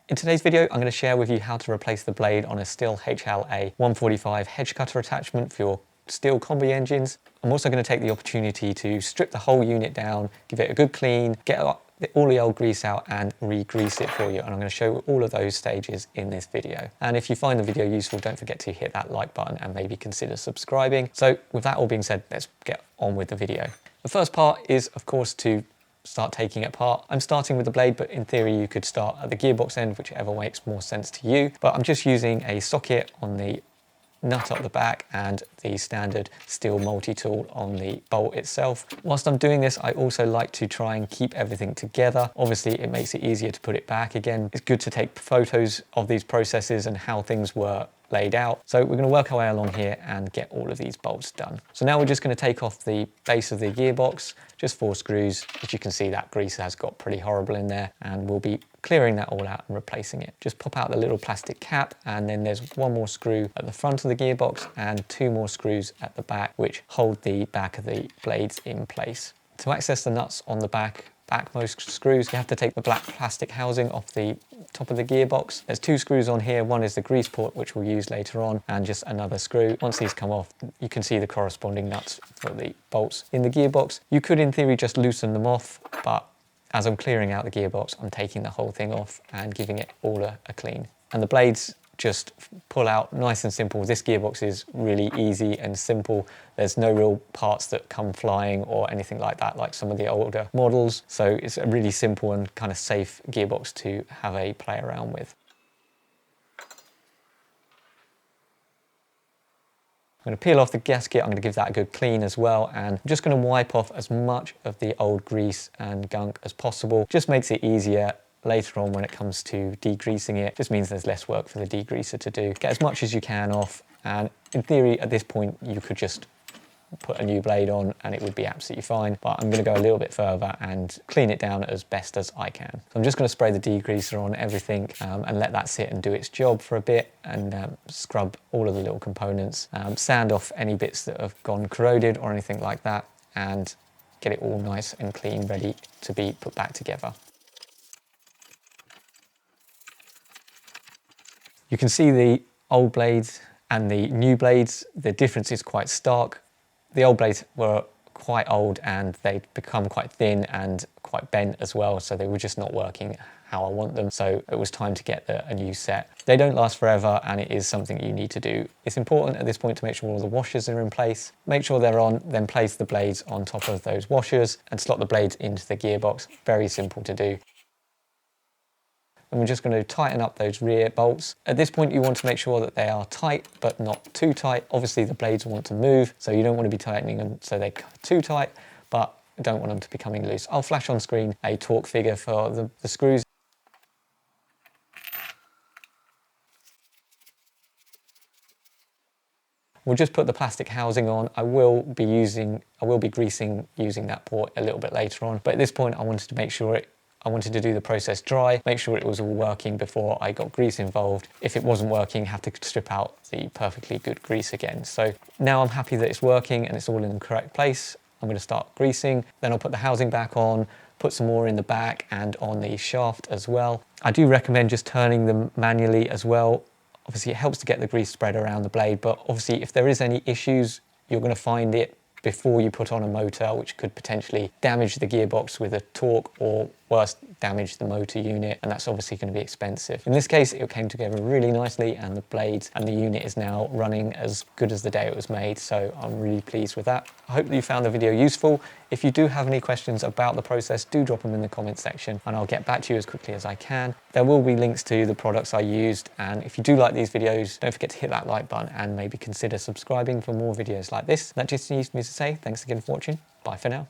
In today's video, I'm going to share with you how to replace the blade on a Stihl HLA 145 hedge cutter attachment for your Stihl combi engines. I'm also going to take the opportunity to strip the whole unit down, give it a good clean, get all the old grease out and re-grease it for you. And I'm going to show all of those stages in this video. And if you find the video useful, don't forget to hit that like button and maybe consider subscribing. So with that all being said, let's get on with the video. The first part is, of course, to start taking it apart. I'm starting with the blade, but in theory you could start at the gearbox end, whichever makes more sense to you. But I'm just using a socket on the nut up the back and the standard Stihl multi-tool on the bolt itself. Whilst I'm doing this, I also like to try and keep everything together. Obviously, it makes it easier to put it back again. It's good to take photos of these processes and how things were laid out. So we're going to work our way along here and get all of these bolts done. So now we're just going to take off the base of the gearbox, just 4 screws. As you can see, that grease has got pretty horrible in there, and we'll be clearing that all out and replacing it. Just pop out the little plastic cap, and then there's 1 more screw at the front of the gearbox and 2 more screws at the back, which hold the back of the blades in place. To access the nuts on the backmost screws, you have to take the black plastic housing off the top of the gearbox. There's 2 screws on here. One is the grease port, which we'll use later on, and just another screw. Once these come off, you can see the corresponding nuts for the bolts in the gearbox. You could, in theory, just loosen them off, but as I'm clearing out the gearbox, I'm taking the whole thing off and giving it all a clean. And the blades just pull out nice and simple. This gearbox is really easy and simple. There's no real parts that come flying or anything like that, like some of the older models. So it's a really simple and kind of safe gearbox to have a play around with. I'm going to peel off the gasket. I'm going to give that a good clean as well, and I'm just going to wipe off as much of the old grease and gunk as possible. Just makes it easier later on when it comes to degreasing it. Just means there's less work for the degreaser to do. Get as much as you can off, and in theory at this point you could just put a new blade on and it would be absolutely fine, but I'm going to go a little bit further and clean it down as best as I can. So I'm just going to spray the degreaser on everything and let that sit and do its job for a bit, and scrub all of the little components, sand off any bits that have gone corroded or anything like that, and get it all nice and clean, ready to be put back together. You can see the old blades and the new blades. The difference is quite stark. The old blades were quite old and they'd become quite thin and quite bent as well, so they were just not working how I want them. So it was time to get a new set. They don't last forever, and it is something you need to do. It's important at this point to make sure all the washers are in place. Make sure they're on, then place the blades on top of those washers and slot the blades into the gearbox. Very simple to do. And we're just going to tighten up those rear bolts. At this point, you want to make sure that they are tight, but not too tight. Obviously, the blades want to move, so you don't want to be tightening them so they're too tight, but you don't want them to be coming loose. I'll flash on screen a torque figure for the screws. We'll just put the plastic housing on. I will be greasing using that port a little bit later on, but at this point, I wanted to do the process dry, make sure it was all working before I got grease involved. If it wasn't working, have to strip out the perfectly good grease again. So now I'm happy that it's working and it's all in the correct place. I'm going to start greasing, then I'll put the housing back on, put some more in the back and on the shaft as well. I do recommend just turning them manually as well. Obviously it helps to get the grease spread around the blade, but obviously if there is any issues, you're going to find it before you put on a motor, which could potentially damage the gearbox with a torque, or worse, damage the motor unit, and that's obviously going to be expensive. In this case, it came together really nicely, and the blades and the unit is now running as good as the day it was made, so I'm really pleased with that. I hope that you found the video useful. If you do have any questions about the process, do drop them in the comments section and I'll get back to you as quickly as I can. There will be links to the products I used, and if you do like these videos, don't forget to hit that like button and maybe consider subscribing for more videos like this. That just leaves me to say thanks again for watching. Bye for now.